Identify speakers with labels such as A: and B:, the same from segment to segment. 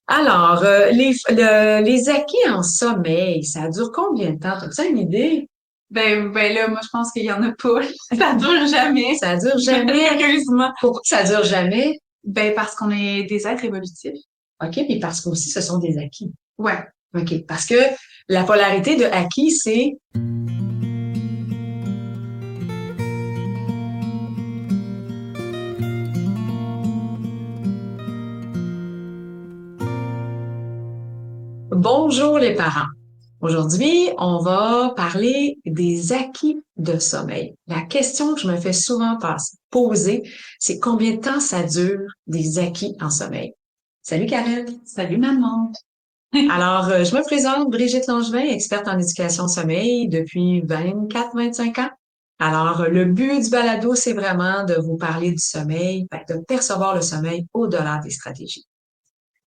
A: Alors, les acquis en sommeil, ça dure combien de temps? As-tu une idée?
B: Ben là, moi, je pense qu'il y en a pas. Ça dure jamais.
A: Ça dure jamais.
B: Heureusement.
A: Pourquoi ça dure jamais?
B: Ben, parce qu'on est des êtres évolutifs.
A: OK, puis parce qu'aussi, ce sont des acquis.
B: Ouais.
A: OK, parce que la polarité de acquis, c'est bonjour les parents. Aujourd'hui, on va parler des acquis de sommeil. La question que je me fais souvent poser, c'est combien de temps ça dure des acquis en sommeil? Salut Karen.
B: Salut, maman.
A: Alors, je me présente, Brigitte Langevin, experte en éducation sommeil depuis 24-25 ans. Alors, le but du balado, c'est vraiment de vous parler du sommeil, de percevoir le sommeil au-delà des stratégies.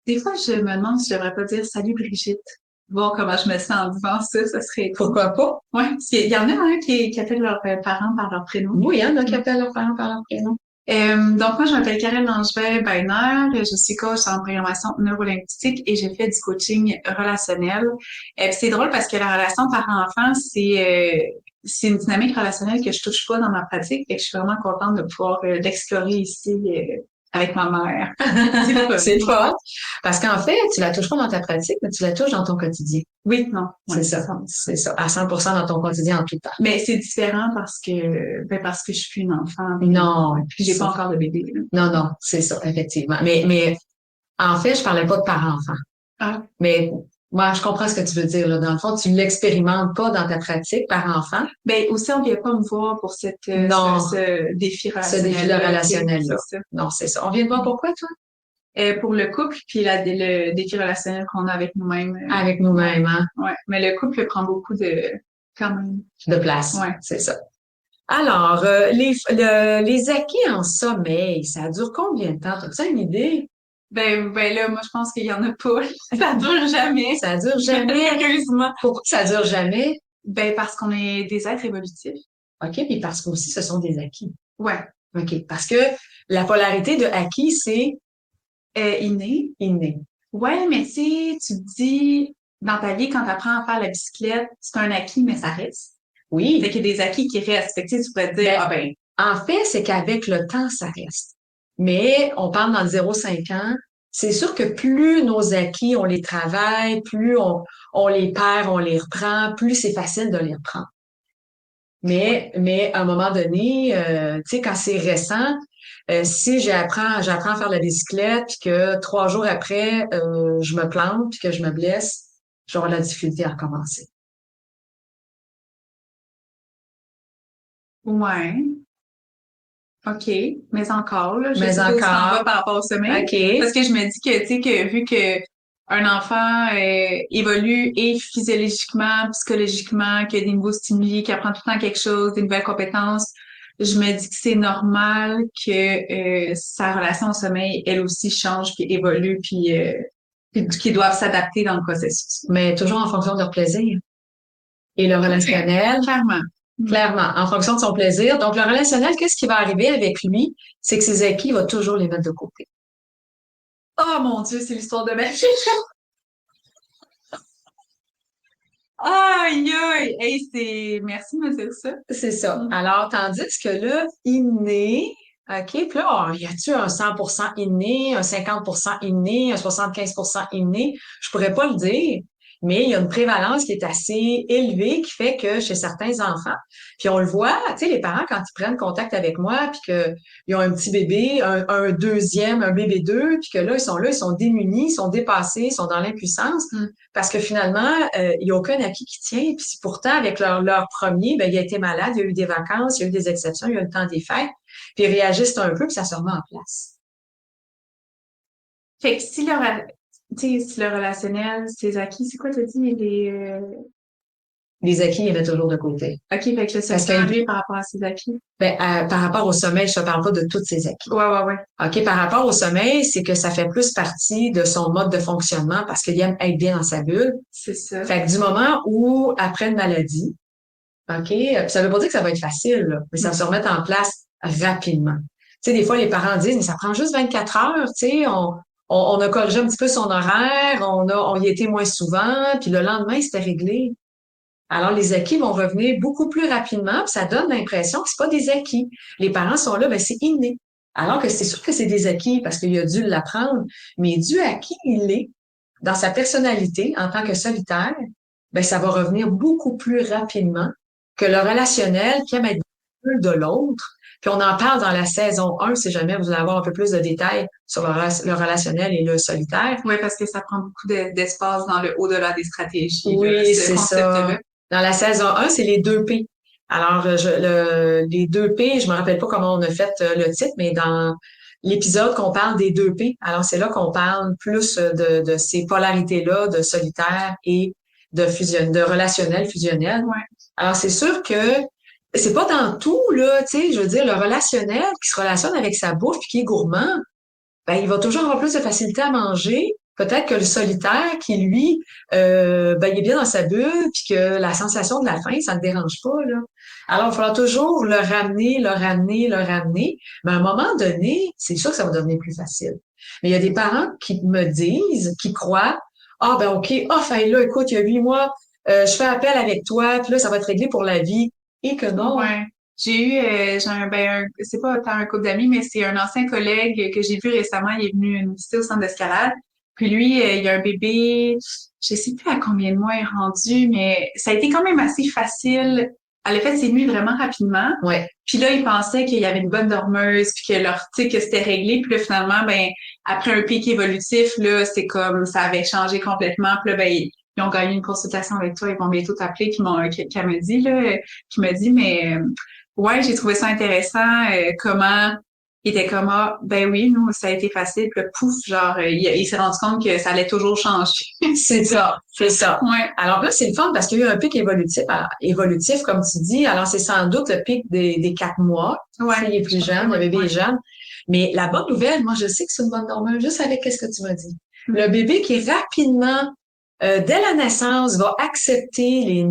B: Des fois, je me demande si je devrais pas dire salut, Brigitte. Voir comment je me sens en disant ça serait cool.
A: Pourquoi pas?
B: Ouais. Parce qu'il y en a un qui appelle leurs parents par leur prénom.
A: Oui, il y en a qui appellent leurs parents par leur prénom.
B: Donc, moi, je m'appelle Karen Langevin-Beiner. Je suis coach en programmation neurolinguistique et j'ai fait du coaching relationnel. Puis c'est drôle parce que la relation parent-enfant, c'est une dynamique relationnelle que je touche pas dans ma pratique et que je suis vraiment contente de pouvoir l'explorer ici avec ma mère. C'est le fun.
A: C'est le fun. Parce qu'en fait, tu la touches pas dans ta pratique, mais tu la touches dans ton quotidien.
B: Oui, non.
A: C'est ça. C'est ça. À 100% dans ton quotidien en tout temps.
B: Mais c'est différent parce que je suis une enfant.
A: Non.
B: Puis j'ai pas encore de bébé, là.
A: Non, non, c'est ça, effectivement. Mais en fait, je parlais pas de parents-enfants.
B: Ah.
A: Mais moi, je comprends ce que tu veux dire, là. Dans le fond, tu l'expérimentes pas dans ta pratique parent-enfant.
B: Ben aussi, on vient pas me voir pour
A: Non.
B: ce défi
A: Ce
B: relationnel.
A: défi-là relationnel-là.
B: C'est ça.
A: Non, c'est ça. On vient de voir pourquoi, toi?
B: Pour le couple, puis le défi relationnel qu'on a avec nous-mêmes.
A: Avec nous-mêmes, hein?
B: Ouais. Mais le couple prend beaucoup quand même.
A: De place.
B: Ouais.
A: C'est ça. Alors, les acquis en sommeil, ça dure combien de temps? As-tu une idée?
B: Ben là, moi, je pense qu'il y en a pas. Ça dure jamais.
A: Ça dure jamais.
B: Heureusement.
A: Pourquoi ça dure jamais?
B: Ben, parce qu'on est des êtres évolutifs.
A: OK, puis parce qu'aussi, ce sont des acquis.
B: Ouais.
A: OK, parce que la polarité de acquis, c'est
B: Inné.
A: inné.
B: Ouais, mais tu sais, tu te dis, dans ta vie, quand tu apprends à faire la bicyclette, c'est un acquis, mais ça reste.
A: Oui.
B: Fait qu'il y a des acquis qui restent. Fait que tu sais, tu pourrais te dire,
A: en fait, c'est qu'avec le temps, ça reste. Mais on parle dans le 0-5 ans. C'est sûr que plus nos acquis, on les travaille, plus on les perd, on les reprend, plus c'est facile de les reprendre. Mais à un moment donné, tu sais, quand c'est récent, si j'apprends à faire la bicyclette, puis que 3 jours après, je me plante, puis que je me blesse, j'aurai la difficulté à recommencer.
B: ouais. OK. Mais encore, là, je
A: Mais
B: sais pas où ça en va
A: encore,
B: par rapport au sommeil.
A: OK.
B: Parce que je me dis que, tu sais, que vu que un enfant évolue et physiologiquement, psychologiquement, qu'il y a des nouveaux stimuli, qu'il apprend tout le temps quelque chose, des nouvelles compétences, je me dis que c'est normal que sa relation au sommeil, elle aussi, change, puis évolue, puis qu'ils doivent s'adapter dans le processus.
A: Mais toujours en fonction de leur plaisir. Et le relationnel,
B: Clairement.
A: clairement, en fonction de son plaisir. Donc, le relationnel, qu'est-ce qui va arriver avec lui? C'est que ses acquis, il va toujours les mettre de côté.
B: Oh mon Dieu, c'est l'histoire de ma vie. Aïe, aïe! Hey, merci de me dire ça.
A: C'est ça. Alors, tandis que là, inné, OK, puis là, y a-tu un 100% inné, un 50% inné, un 75% inné? Je pourrais pas le dire, mais il y a une prévalence qui est assez élevée qui fait que chez certains enfants, puis on le voit, tu sais, les parents, quand ils prennent contact avec moi, puis qu'ils ont un petit bébé, un deuxième, un bébé deux, puis que là, ils sont démunis, ils sont dépassés, ils sont dans l'impuissance, parce que finalement, il n'y a aucun acquis qui tient. Puis pourtant, avec leur premier, ben, il a été malade, il y a eu des vacances, il y a eu des exceptions, il y a eu le temps des fêtes, puis ils réagissent un peu, puis ça se remet en place.
B: Fait que tu sais, si le relationnel, ses acquis, c'est quoi t'as dit?
A: Les acquis, ils mettent toujours de côté.
B: OK, fait que là, ça
A: Parce
B: change
A: que,
B: par rapport à ses acquis.
A: ben, par rapport au sommeil, je ne parle pas de tous ces acquis.
B: Ouais.
A: OK, par rapport au sommeil, c'est que ça fait plus partie de son mode de fonctionnement parce qu'il aime être bien dans sa bulle.
B: C'est ça.
A: Fait que du moment où, après une maladie, OK, puis ça veut pas dire que ça va être facile, là, mais ça va se remettre en place rapidement. Tu sais, des fois, les parents disent, mais ça prend juste 24 heures, tu sais, on a corrigé un petit peu son horaire, on y était moins souvent, puis le lendemain, c'était réglé. Alors, les acquis vont revenir beaucoup plus rapidement, puis ça donne l'impression que c'est pas des acquis. Les parents sont là, ben c'est inné. Alors que c'est sûr que c'est des acquis parce qu'il a dû l'apprendre, mais dû à qui il est, dans sa personnalité en tant que solitaire, ben ça va revenir beaucoup plus rapidement que le relationnel qui aime être de l'autre. Puis on en parle dans la saison 1, si jamais vous voulez avoir un peu plus de détails sur le relationnel et le solitaire.
B: Oui, parce que ça prend beaucoup d'espace dans le au-delà des stratégies, là,
A: Oui,
B: ce
A: c'est ça.
B: concept-là.
A: Dans la saison 1, c'est les 2 P. Alors, les 2 P, je me rappelle pas comment on a fait le titre, mais dans l'épisode qu'on parle des 2 P, alors c'est là qu'on parle plus de ces polarités-là, de solitaire et de relationnel fusionnel.
B: Ouais.
A: Alors, c'est sûr que c'est pas dans tout, là, tu sais, je veux dire, le relationnel qui se relationne avec sa bouffe puis qui est gourmand, ben, il va toujours avoir plus de facilité à manger. Peut-être que le solitaire qui, lui, ben, il est bien dans sa bulle, puis que la sensation de la faim, ça ne le dérange pas, là. Alors, il va falloir toujours le ramener, le ramener, le ramener. Mais à un moment donné, c'est sûr que ça va devenir plus facile. Mais il y a des parents qui me disent, qui croient, ah, ben, OK, fait là, écoute, il y a 8 mois, je fais appel avec toi, puis là, ça va être réglé pour la vie. Et que non.
B: Ouais. C'est pas tant un couple d'amis, mais c'est un ancien collègue que j'ai vu récemment. Il est venu me visiter au centre d'escalade. Puis lui, il a un bébé, je sais plus à combien de mois il est rendu, mais ça a été quand même assez facile. Elle a fait ses nuits vraiment rapidement.
A: Ouais.
B: Puis là, il pensait qu'il y avait une bonne dormeuse, puis tu sais, que c'était réglé. Puis là, finalement, ben, après un pic évolutif, là, c'est comme, ça avait changé complètement. Puis là, ben, ils ont gagné une consultation avec toi. Ils vont bientôt t'appeler, qu'elle me dit, là, qui me dit, mais, ouais, j'ai trouvé ça intéressant, comment, il était comme, ah, ben oui, nous, ça a été facile. Puis là, pouf, genre, il s'est rendu compte que ça allait toujours changer.
A: C'est ça, c'est ça.
B: Ouais.
A: Alors là, c'est le fun parce qu'il y a eu un pic évolutif, comme tu dis. Alors, c'est sans doute le pic des 4 mois.
B: Ouais.
A: Il est plus jeune, le bébé est jeune. Mais la bonne nouvelle, moi, je sais que c'est une bonne dormeuse, juste avec ce que tu m'as dit. Le bébé qui rapidement, dès la naissance, va accepter les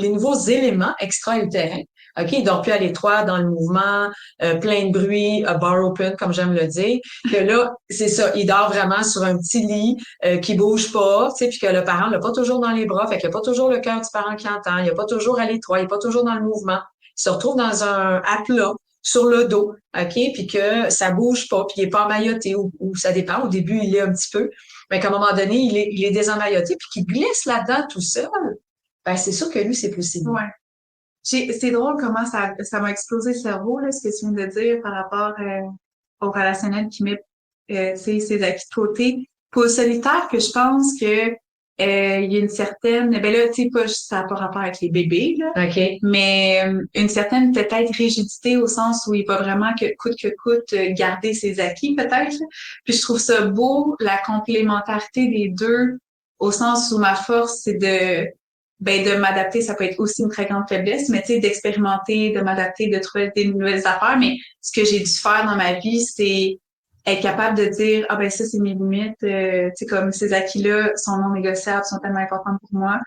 A: nouveaux éléments extra-utérins. OK, il dort plus à l'étroit, dans le mouvement, plein de bruit, bar open, comme j'aime le dire. Que là, c'est ça, il dort vraiment sur un petit lit qui bouge pas, tu sais, puis que le parent l'a pas toujours dans les bras, fait qu'il n'y a pas toujours le cœur du parent qui entend, il n'y a pas toujours à l'étroit, il n'est pas toujours dans le mouvement. Il se retrouve dans un à plat, sur le dos, OK, puis que ça bouge pas, puis il est pas emmailloté, ou ça dépend. Au début, il est un petit peu, mais qu'à un moment donné, il est désemmailloté, puis qu'il glisse là-dedans tout seul. Ben, c'est sûr que lui, c'est plus simple.
B: Ouais. C'est drôle comment ça m'a explosé le cerveau, là, ce que tu viens de dire par rapport au relationnel qui met ses acquis de côté. Pour le solitaire, que je pense que il y a une certaine, ben là, tu sais, pas ça n'a pas rapport avec les bébés, là,
A: OK.
B: mais une certaine peut-être rigidité au sens où il va vraiment que coûte garder ses acquis, peut-être. Là. Puis je trouve ça beau, la complémentarité des deux, au sens où ma force, c'est de m'adapter, ça peut être aussi une très grande faiblesse, mais tu sais, d'expérimenter, de m'adapter, de trouver des nouvelles affaires. Mais ce que j'ai dû faire dans ma vie, c'est être capable de dire, ah ben ça, c'est mes limites, tu sais, comme ces acquis-là sont non négociables, sont tellement importants pour moi.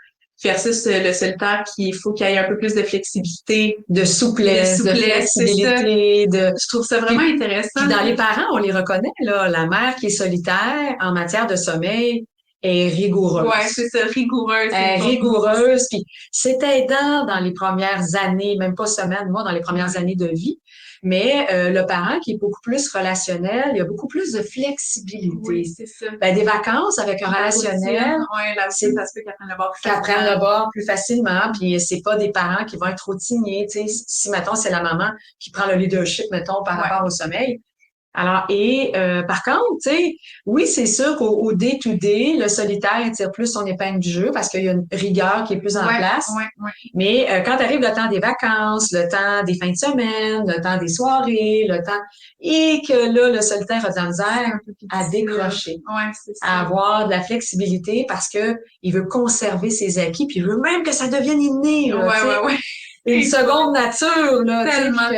B: Versus le solitaire qu'il faut qu'il y ait un peu plus de flexibilité.
A: De souplesse, de flexibilité,
B: Je trouve ça vraiment intéressant.
A: Puis dans les parents, on les reconnaît, là. La mère qui est solitaire en matière de sommeil est rigoureuse.
B: Ouais, c'est ça, rigoureuse.
A: Rigoureuse, puis c'est aidant dans les premières années, même pas semaines, moi, dans les premières années de vie. Mais le parent qui est beaucoup plus relationnel, il y a beaucoup plus de flexibilité.
B: Oui, c'est ça.
A: Ben, des vacances avec un relationnel,
B: ouais, là aussi, ça se peut
A: qu'ils apprennent le bord plus facilement, puis c'est pas des parents qui vont être routiniers, tu sais, si, mettons, c'est la maman qui prend le leadership, mettons, par rapport au sommeil. Alors, par contre, tu sais, oui, c'est sûr qu'au day-to-day, le solitaire tire plus son épingle du jeu parce qu'il y a une rigueur qui est plus en place.
B: Ouais.
A: Mais quand arrive le temps des vacances, le temps des fins de semaine, le temps des soirées, et que là, le solitaire a de la misère à décrocher,
B: c'est ça.
A: à avoir de la flexibilité parce que il veut conserver ses acquis, puis il veut même que ça devienne inné, là,
B: ouais.
A: Une seconde nature, là,
B: tellement.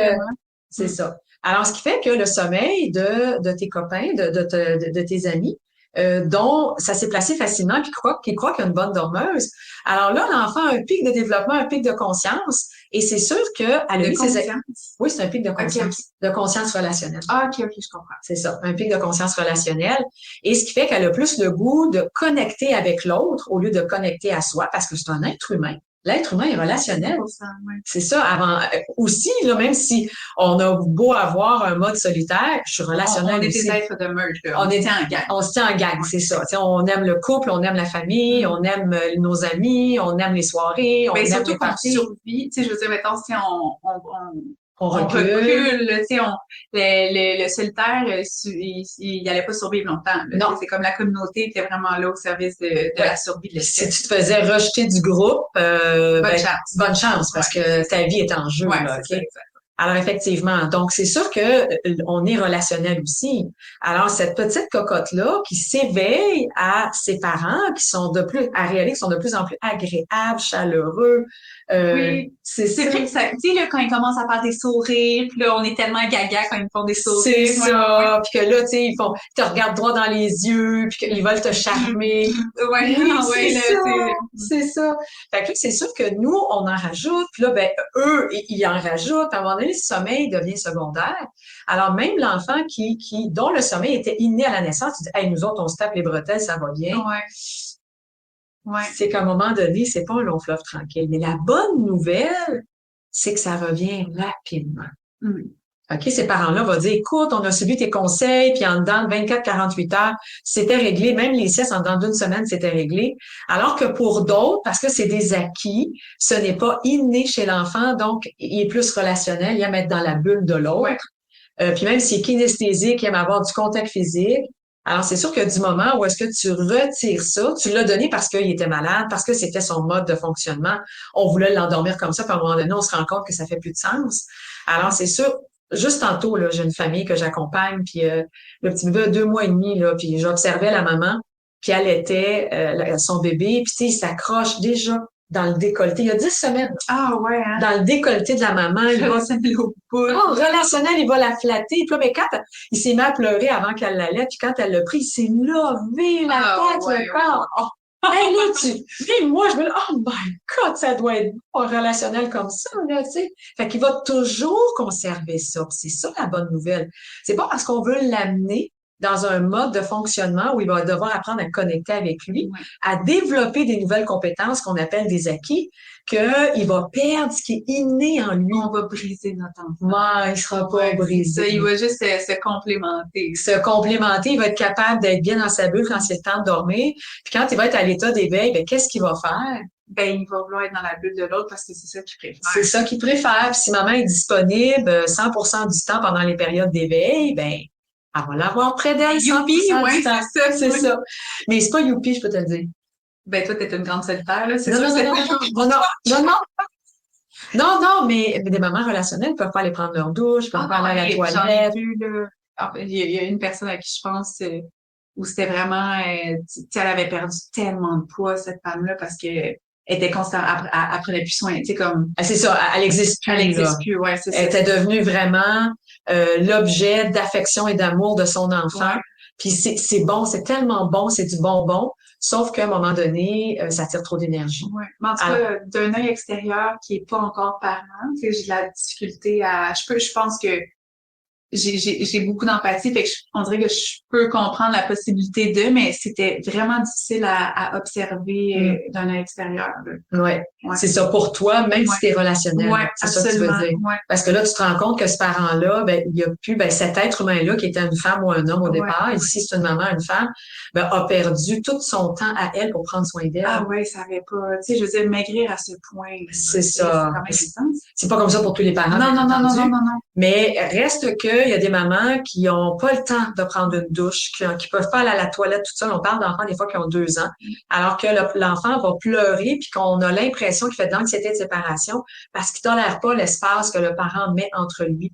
A: C'est ça. Alors, ce qui fait que le sommeil de tes copains, de tes amis, dont ça s'est placé facilement, puis qui croit qu'il y a une bonne dormeuse. Alors là, l'enfant a un pic de développement, un pic de conscience, et c'est sûr qu'elle a mis ses... Oui, c'est un pic de conscience, de conscience relationnelle.
B: Ah, OK, je comprends.
A: C'est ça, un pic de conscience relationnelle. Et ce qui fait qu'elle a plus le goût de connecter avec l'autre au lieu de connecter à soi, parce que c'est un être humain. L'être humain est relationnel. C'est ça, avant aussi, là, même si on a beau avoir un mode solitaire, je suis relationnelle
B: on est
A: aussi.
B: des êtres de meute, là. On se tient en gang.
A: On se tient en gang, c'est ça. T'sais, on aime le couple, on aime la famille, on aime nos amis, on aime les soirées, on aime
B: surtout
A: les parties.
B: survit, tu sais, je veux dire, mettons, si
A: on recule,
B: tu sais, le solitaire, il allait pas survivre longtemps. Là. Non. C'est comme la communauté était vraiment là au service de la survie de l'espèce.
A: Si tu te faisais rejeter du groupe,
B: bonne chance.
A: Bonne chance, parce que ta vie est en jeu.
B: Ouais,
A: là,
B: c'est
A: okay?
B: ça.
A: Alors, effectivement, donc c'est sûr que on est relationnel aussi. Alors, cette petite cocotte-là qui s'éveille à ses parents, qui sont de plus, à réaliser, qui sont de plus en plus agréables, chaleureux.
B: Oui, c'est vrai que ça, tu sais, là, quand ils commencent à faire des sourires, puis là, on est tellement gaga quand ils font des sourires.
A: C'est ça, puis que là, tu sais, ils te regardent droit dans les yeux, puis qu'ils veulent te charmer.
B: Ouais,
A: c'est ça. Fait que c'est sûr que nous, on en rajoute, puis là, ben, eux, ils en rajoutent. À un moment donné, le sommeil devient secondaire. Alors, même l'enfant dont le sommeil était inné à la naissance, tu dis, hey, nous autres, on se tape les bretelles, ça va bien.
B: Ouais.
A: C'est qu'à un moment donné, c'est pas un long fleuve tranquille. Mais la bonne nouvelle, c'est que ça revient rapidement. OK, ces parents-là vont dire, écoute, on a suivi tes conseils, puis en dedans de 24-48 heures, c'était réglé. Même les siestes, en dedans d'une semaine, c'était réglé. Alors que pour d'autres, parce que c'est des acquis, ce n'est pas inné chez l'enfant, donc il est plus relationnel, il aime être dans la bulle de l'autre. Puis même s'il est kinesthésique, il aime avoir du contact physique. Alors, c'est sûr que du moment où est-ce que tu retires ça, tu l'as donné parce qu'il était malade, parce que c'était son mode de fonctionnement. On voulait l'endormir comme ça, puis à un moment donné, on se rend compte que ça fait plus de sens. Alors, c'est sûr, juste tantôt, là, j'ai une famille que j'accompagne, puis le petit bébé a 2 mois et demi, là, puis j'observais la maman, puis elle était son bébé, puis tu sais, il s'accroche déjà dans le décolleté. Il y a 10 semaines.
B: Ah ouais, hein?
A: Dans le décolleté de la maman.
B: Relationnel au bout.
A: Oh, relationnel, il va la flatter. Puis là, mais quand il s'est mis à pleurer avant qu'elle l'allait, puis quand elle l'a pris, il s'est levé la tête, le corps. Oh. Hey, là, puis moi, je me dis, oh my God, ça doit être un relationnel comme ça, là, tu sais. Fait qu'il va toujours conserver ça. C'est ça la bonne nouvelle. C'est pas parce qu'on veut l'amener dans un mode de fonctionnement où il va devoir apprendre à connecter avec lui, à développer des nouvelles compétences qu'on appelle des acquis, qu'il va perdre ce qui est inné en lui.
B: On va briser notre enfant.
A: Ouais, il sera pas brisé.
B: Ça, il va juste se complémenter.
A: Se complémenter, il va être capable d'être bien dans sa bulle quand c'est le temps de dormir. Puis quand il va être à l'état d'éveil, ben qu'est-ce qu'il va faire?
B: Ben, il va vouloir être dans la bulle de l'autre parce que c'est ça qu'il préfère.
A: C'est ça qu'il préfère. Puis si maman est disponible 100% du temps pendant les périodes d'éveil, ben elle va l'avoir près d'elle 100% du temps. C'est ça. Mais c'est pas youpi, je peux te le dire.
B: Ben, toi, t'es une grande solitaire, là. C'est
A: Non, mais des mamans relationnelles peuvent pas aller prendre leur douche, peuvent pas aller à la toilette.
B: J'en ai vu, là. Il y a une personne à qui je pense où c'était vraiment, tu sais, elle avait perdu tellement de poids, cette femme-là, parce que elle était constamment, elle prenait plus soin, tu sais, comme.
A: C'est ça, elle existe plus.
B: Elle existe plus, ouais, c'est ça.
A: Elle était devenue vraiment l'objet d'affection et d'amour de son enfant. Ouais. Puis c'est bon, c'est tellement bon, c'est du bonbon. Sauf qu'à un moment donné, ça tire trop d'énergie.
B: Ouais. Mais en tout cas, d'un œil extérieur qui est pas encore parlant, tu sais, j'ai de la difficulté je pense que j'ai beaucoup d'empathie, fait que on dirait que je peux comprendre la possibilité mais c'était vraiment difficile à observer d'un œil extérieur.
A: Ouais. C'est ça pour toi, même si t'es relationnel.
B: Ouais,
A: c'est ça que tu veux dire.
B: Ouais.
A: Parce que là, tu te rends compte que ce parent-là, ben, il y a plus, ben, cet être humain-là, qui était une femme ou un homme au départ, ici, c'est une maman, une femme, ben, a perdu tout son temps à elle pour prendre soin d'elle.
B: Ah ouais, ça avait pas, tu sais, je veux dire, maigrir à ce point.
A: C'est ça. C'est pas comme ça pour tous les parents.
B: Non.
A: Mais reste que, il y a des mamans qui ont pas le temps de prendre une douche, qui peuvent pas aller à la toilette toute seule. On parle d'enfants des fois qui ont 2 ans, alors que l'enfant va pleurer puis qu'on a l'impression qu'il fait de l'anxiété de séparation parce qu'il tolère pas l'espace que le parent met entre lui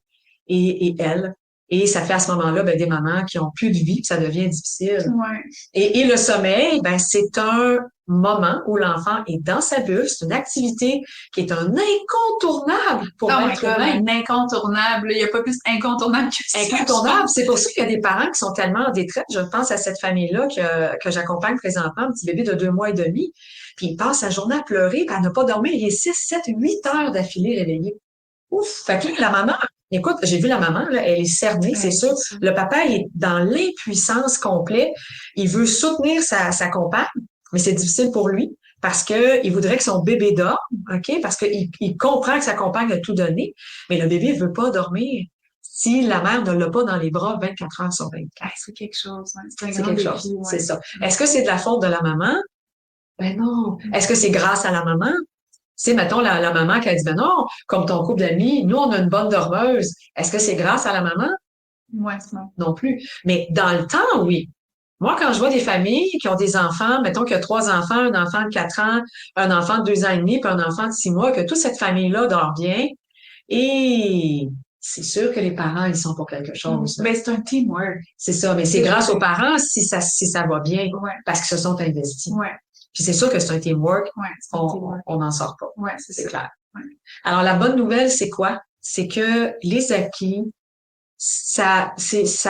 A: et elle. Et ça fait à ce moment-là, ben, des mamans qui ont plus de vie, puis ça devient difficile.
B: Ouais.
A: Et le sommeil, ben, c'est un moment où l'enfant est dans sa bulle. C'est une activité qui est un incontournable pour
B: Oh my
A: l'être
B: God,
A: humain.
B: un incontournable. Il n'y a pas plus incontournable que ça.
A: Incontournable. C'est pour ça qu'il y a des parents qui sont tellement en détresse. Je pense à cette famille-là que j'accompagne présentement, un petit bébé de 2 mois et demi. Puis il passe sa journée à pleurer, puis à ne pas dormir. Il est 6, 7, 8 heures d'affilée réveillé. Ouf! Fait que là, la maman, écoute, j'ai vu la maman, là, elle est cernée, c'est sûr. Le papa, il est dans l'impuissance complète. Il veut soutenir sa compagne, mais c'est difficile pour lui parce que il voudrait que son bébé dorme, OK? Parce qu'il comprend que sa compagne a tout donné, mais le bébé veut pas dormir si la mère ne l'a pas dans les bras 24 heures sur 24.
B: C'est quelque chose. Ouais. C'est un
A: C'est
B: grand
A: quelque
B: défi.
A: chose.
B: Ouais.
A: C'est ça. Est-ce que c'est de la faute de la maman? Ben non. Est-ce que c'est grâce à la maman? C'est, mettons, la maman qui a dit, ben non, comme ton couple d'amis, nous, on a une bonne dormeuse. Est-ce que c'est grâce à la maman?
B: Ouais, non.
A: Non plus. Mais dans le temps, oui. Moi, quand je vois des familles qui ont des enfants, mettons qu'il y a 3 enfants, un enfant de 4 ans, un enfant de 2 ans et demi, puis un enfant de 6 mois, que toute cette famille-là dort bien, et c'est sûr que les parents, ils sont pour quelque chose.
B: Ben, c'est un teamwork.
A: C'est ça, mais c'est grâce aux parents si ça va bien,
B: Ouais.
A: parce qu'ils se sont investis.
B: Ouais.
A: Puis c'est sûr que c'est un teamwork,
B: Ouais, c'est un teamwork.
A: on n'en sort pas.
B: Ouais, c'est ça.
A: Clair.
B: Ouais.
A: Alors, la bonne nouvelle, c'est quoi? C'est que les acquis, ça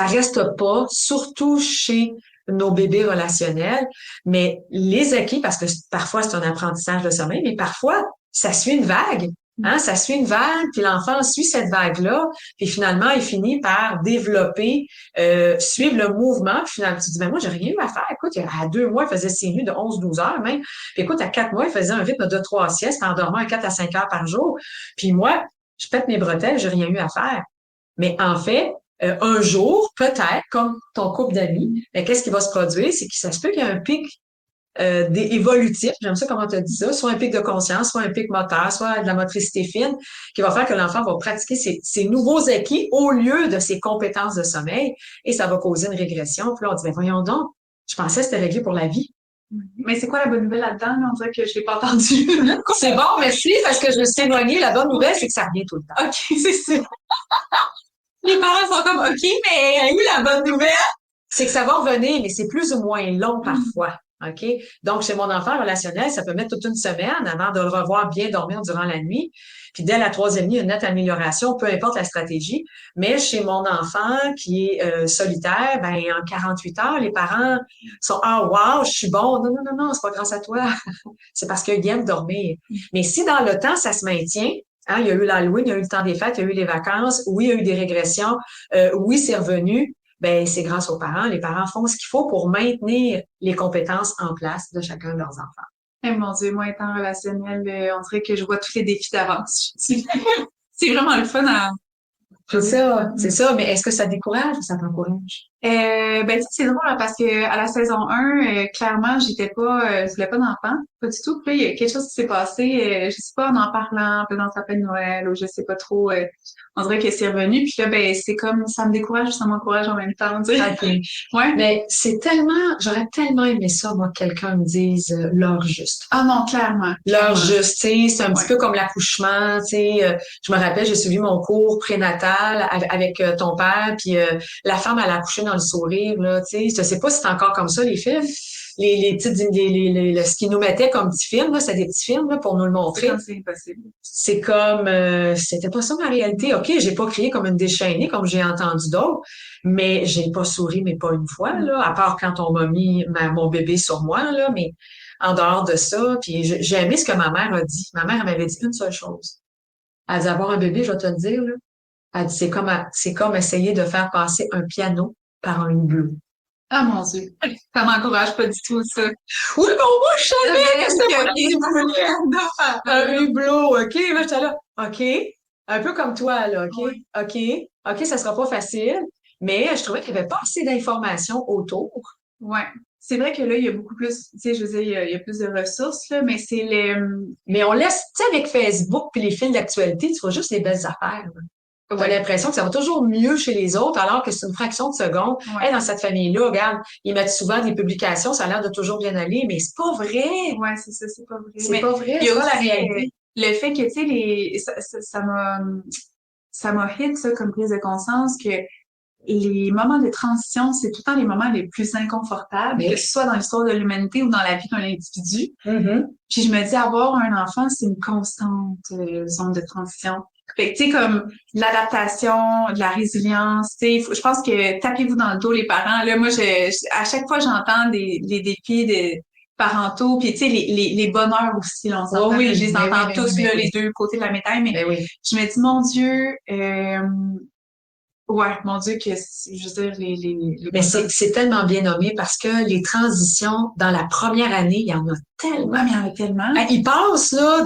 A: reste pas, surtout chez nos bébés relationnels, mais les acquis, parce que parfois c'est un apprentissage de sommeil, mais parfois ça suit une vague. Hein, ça suit une vague, puis l'enfant suit cette vague-là, puis finalement, il finit par développer, suivre le mouvement, puis finalement, tu te dis, ben moi, j'ai rien eu à faire. Écoute, à 2 mois, il faisait ses nuits de 11-12 heures même. Puis écoute, à 4 mois, il faisait un rythme de 3 siestes en dormant à 4 à 5 heures par jour. Puis moi, je pète mes bretelles, j'ai rien eu à faire. Mais en fait, un jour, peut-être, comme ton couple d'amis, ben, qu'est-ce qui va se produire? C'est que ça se peut qu'il y ait un pic évolutif, j'aime ça comment tu as dit ça, soit un pic de conscience, soit un pic moteur, soit de la motricité fine, qui va faire que l'enfant va pratiquer ses nouveaux acquis au lieu de ses compétences de sommeil, et ça va causer une régression. Puis là, on dit, ben voyons donc, je pensais que c'était réglé pour la vie.
B: Mais c'est quoi la bonne nouvelle là-dedans? On dirait que je l'ai pas entendu.
A: C'est bon, merci, parce que je me suis éloignée. La bonne nouvelle, c'est que ça revient tout le temps.
B: OK, c'est ça. Les parents sont comme, OK, mais où la bonne nouvelle?
A: C'est que ça va revenir, mais c'est plus ou moins long parfois. OK? Donc, chez mon enfant relationnel, ça peut mettre toute une semaine avant de le revoir bien dormir durant la nuit. Puis dès la 3e nuit, une nette amélioration, peu importe la stratégie. Mais chez mon enfant qui est solitaire, ben en 48 heures, les parents sont ah wow, je suis bon. Non, non, non, non, c'est pas grâce à toi. C'est parce qu'ils aiment dormir. Mais si dans le temps, ça se maintient, hein, il y a eu l'Halloween, il y a eu le temps des fêtes, il y a eu les vacances, oui, il y a eu des régressions, oui, c'est revenu, ben c'est grâce aux parents. Les parents font ce qu'il faut pour maintenir les compétences en place de chacun de leurs enfants.
B: Eh mon Dieu, moi étant relationnel, on dirait que je vois tous les défis d'avance. C'est vraiment le fun à...
A: C'est ça, mais est-ce que ça décourage ou ça t'encourage?
B: Ben, c'est drôle hein, parce que à la saison 1, clairement, je voulais pas d'enfant, pas du tout. Puis là, il y a quelque chose qui s'est passé, je sais pas, en parlant, peut-être dans sa fête de Noël, ou je sais pas trop, on dirait que c'est revenu. Puis là, ben, c'est comme, ça me décourage, ça m'encourage en même temps, tu sais.
A: Okay.
B: Ouais.
A: Mais j'aurais tellement aimé ça, moi, que quelqu'un me dise l'heure juste.
B: Ah non, clairement.
A: L'heure juste, tu sais, c'est un petit peu comme l'accouchement, tu sais. Je me rappelle, j'ai suivi mon cours prénatal avec ton père, puis la femme, elle a accouché dans le sourire, là, tu sais. Je sais pas si c'est encore comme ça, les films. Les petites, ce qu'ils nous mettaient comme petits films, là, c'est des petits films, là, pour nous le montrer.
B: C'est impossible.
A: C'est comme, c'était pas ça ma réalité. OK, j'ai pas crié comme une déchaînée, comme j'ai entendu d'autres, mais j'ai pas souri, mais pas une fois, là, à part quand on m'a mis mon bébé sur moi, là, mais en dehors de ça, puis j'ai aimé ce que ma mère a dit. Ma mère, elle m'avait dit une seule chose. Elle dit, avoir un bébé, je vais te le dire, là. Elle dit, c'est comme essayer de faire passer un piano par un hublot.
B: Ah mon Dieu, ça m'encourage pas du tout, ça.
A: Oui, mais moi, je savais que c'était un hublot, OK? Là, j'étais là, OK. Un peu comme toi, là, OK?
B: Oui.
A: OK, ça sera pas facile, mais je trouvais qu'il y avait pas assez d'informations autour.
B: Ouais. C'est vrai que là, il y a beaucoup plus, tu sais, je veux dire, il y a plus de ressources, là, mais c'est
A: Mais on laisse, tu sais, avec Facebook puis les fils d'actualité, tu vois juste les belles affaires. T'as l'impression que ça va toujours mieux chez les autres, alors que c'est une fraction de seconde.
B: Ouais.
A: Hey, dans cette famille-là, regarde, ils mettent souvent des publications, ça a l'air de toujours bien aller, mais c'est pas vrai.
B: Ouais, c'est ça, c'est pas vrai.
A: C'est pas vrai,
B: il y a
A: c'est pas la
B: aussi,
A: réalité.
B: le fait que, tu sais, ça m'a hit, ça, comme prise de conscience que les moments de transition, c'est tout le temps les moments les plus inconfortables,
A: Oui.
B: que ce soit dans l'histoire de l'humanité ou dans la vie d'un individu.
A: Mm-hmm.
B: Puis je me dis, avoir un enfant, c'est une constante zone de transition. Fait que, tu sais, comme l'adaptation, de la résilience, tu sais, je pense que tapez-vous dans le dos, les parents. Là, moi, à chaque fois, j'entends des défis de parentaux, puis tu sais, les bonheurs aussi, là, on s'entend,
A: oui,
B: je les
A: mais
B: entends
A: oui,
B: tous,
A: mais
B: là,
A: oui.
B: les deux côtés de la médaille, mais
A: Mais oui.
B: je me dis, mon Dieu, ouais, mon Dieu, je veux dire, les
A: Mais
B: bonheurs.
A: c'est tellement bien nommé parce que les transitions dans la première année, il y en a
B: Ouais,
A: tellement.
B: mais il y en a tellement.
A: Hey, il passe là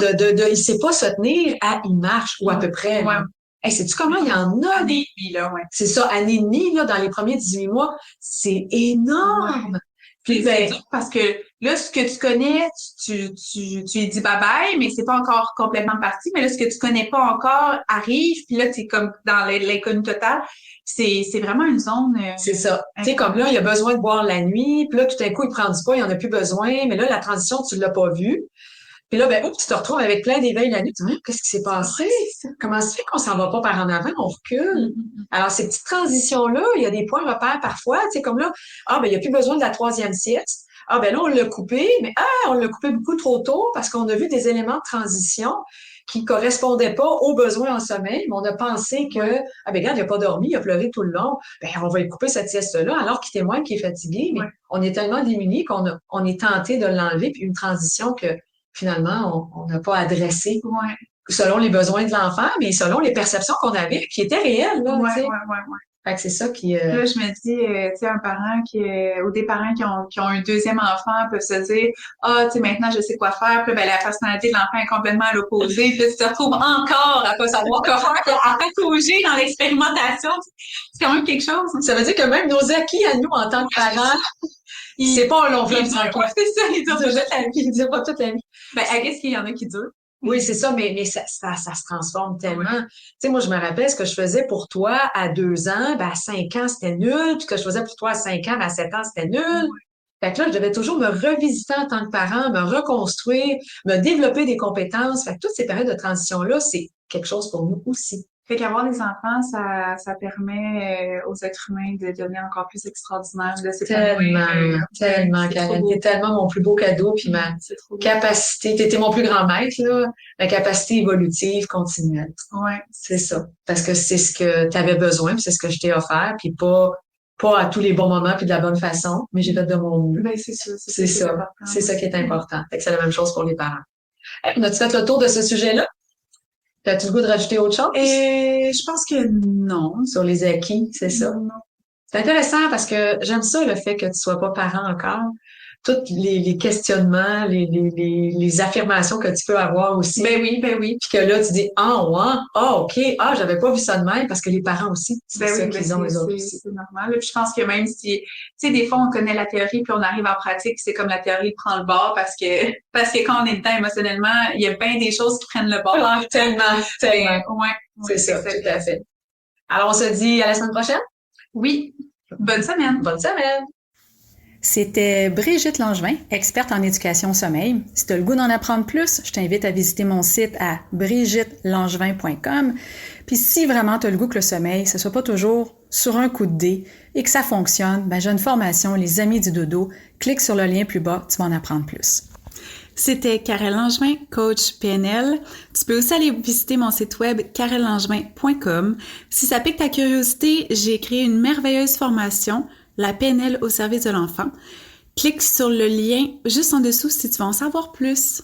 A: il sait pas se tenir à il marche ou à peu près.
B: Ouais.
A: Là. Hey, sais-tu comment il y en a
B: Année et demie, là, ouais.
A: C'est ça, année et demie, là, dans les premiers 18 mois, c'est énorme.
B: Ouais.
A: Puis
B: C'est dur parce que là, ce que tu connais, tu lui dis bye-bye, mais c'est pas encore complètement parti. Mais là, ce que tu connais pas encore arrive, puis là, t'es comme dans l'inconnu total. C'est vraiment une zone.
A: c'est ça. Tu sais, comme là, il a besoin de boire la nuit, puis là, tout à coup, il prend du poids, il en a plus besoin, mais là, la transition, tu l'as pas vue. Puis là, ben, oups, tu te retrouves avec plein d'éveils la nuit. Tu te dis, qu'est-ce qui s'est passé? Comment ça fait qu'on s'en va pas par en avant, on recule? Alors, ces petites transitions-là, il y a des points repères parfois, tu sais, comme là, ben, il n'y a plus besoin de la troisième sieste. Ben là, on l'a coupé, mais on l'a coupé beaucoup trop tôt parce qu'on a vu des éléments de transition qui correspondaient pas aux besoins en sommeil, mais on a pensé que, ben, regarde, il n'a pas dormi, il a pleuré tout le long, ben, on va lui couper cette sieste-là, alors qu'il témoigne qu'il est fatigué, mais on est tellement démunis qu'on est tenté de l'enlever, puis une transition que, finalement, on n'a pas adressé selon les besoins de l'enfant, mais selon les perceptions qu'on avait, qui étaient réelles, là, tu sais. Fait que c'est ça qui...
B: Là, je me dis, tu sais, un parent ou des parents qui ont un deuxième enfant peuvent se dire, tu sais, maintenant, je sais quoi faire. Puis, ben, la personnalité de l'enfant est complètement à l'opposé. Puis, tu te retrouves encore à pas savoir quoi faire, à patauger dans l'expérimentation. C'est quand même quelque chose.
A: Ça veut dire que même nos acquis à nous, en tant que parents, c'est pas un long fleuve tranquille.
B: C'est ça, ils durent toute la vie.
A: Ils durent pas toute la vie.
B: Ben, qu'est-ce qu'il y en a qui durent?
A: Oui, c'est ça, mais ça se transforme tellement. Tu sais, moi, je me rappelle ce que je faisais pour toi à 2 ans, ben, à 5 ans, c'était nul. Puis ce que je faisais pour toi à 5 ans, ben, à 7 ans, c'était nul. Fait que là, je devais toujours me revisiter en tant que parent, me reconstruire, me développer des compétences. Fait que toutes ces périodes de transition-là, c'est quelque chose pour nous aussi.
B: Fait qu'avoir des enfants, ça permet aux êtres humains de devenir encore plus extraordinaires, de s'épanouir.
A: Tellement, Karen. T'es tellement mon plus beau cadeau, puis ma capacité, t'étais mon plus grand maître, là, ma capacité évolutive continuelle.
B: Ouais.
A: C'est ça. Parce que c'est ce que t'avais besoin, puis c'est ce que je t'ai offert, puis pas à tous les bons moments, puis de la bonne façon, mais j'ai fait de mon mieux.
B: Ben, c'est ça.
A: C'est ça. C'est ça qui est important. Fait que c'est la même chose pour les parents. On a-tu fait le tour de ce sujet-là? T'as-tu le goût de rajouter autre chose?
B: Je pense que non.
A: Sur les acquis, c'est ça.
B: Non.
A: C'est intéressant parce que j'aime ça, le fait que tu sois pas parent encore. Tous les questionnements, les affirmations que tu peux avoir aussi.
B: Ben oui.
A: Puis que là, tu dis, OK, j'avais pas vu ça de même parce que les parents aussi, c'est ça qu'ils ont, les autres aussi.
B: C'est normal. Puis je pense que même si, tu sais, des fois, on connaît la théorie puis on arrive en pratique, c'est comme la théorie prend le bord parce que quand on est dedans émotionnellement, il y a bien des choses qui prennent le bord.
A: Tellement. C'est ça,
B: tout
A: à fait. Alors, on se dit à la semaine prochaine?
B: Oui. Bonne semaine.
A: Bonne semaine.
C: C'était Brigitte Langevin, experte en éducation au sommeil. Si tu as le goût d'en apprendre plus, je t'invite à visiter mon site à brigittelangevin.com. Puis si vraiment tu as le goût que le sommeil, ce soit pas toujours sur un coup de dé et que ça fonctionne, j'ai une formation, Les Amis du Dodo. Clique sur le lien plus bas, tu vas en apprendre plus.
B: C'était Karel Langevin, coach PNL. Tu peux aussi aller visiter mon site web karellangevin.com. Si ça pique ta curiosité, j'ai créé une merveilleuse formation, la PNL au service de l'enfant. Clique sur le lien juste en dessous si tu veux en savoir plus.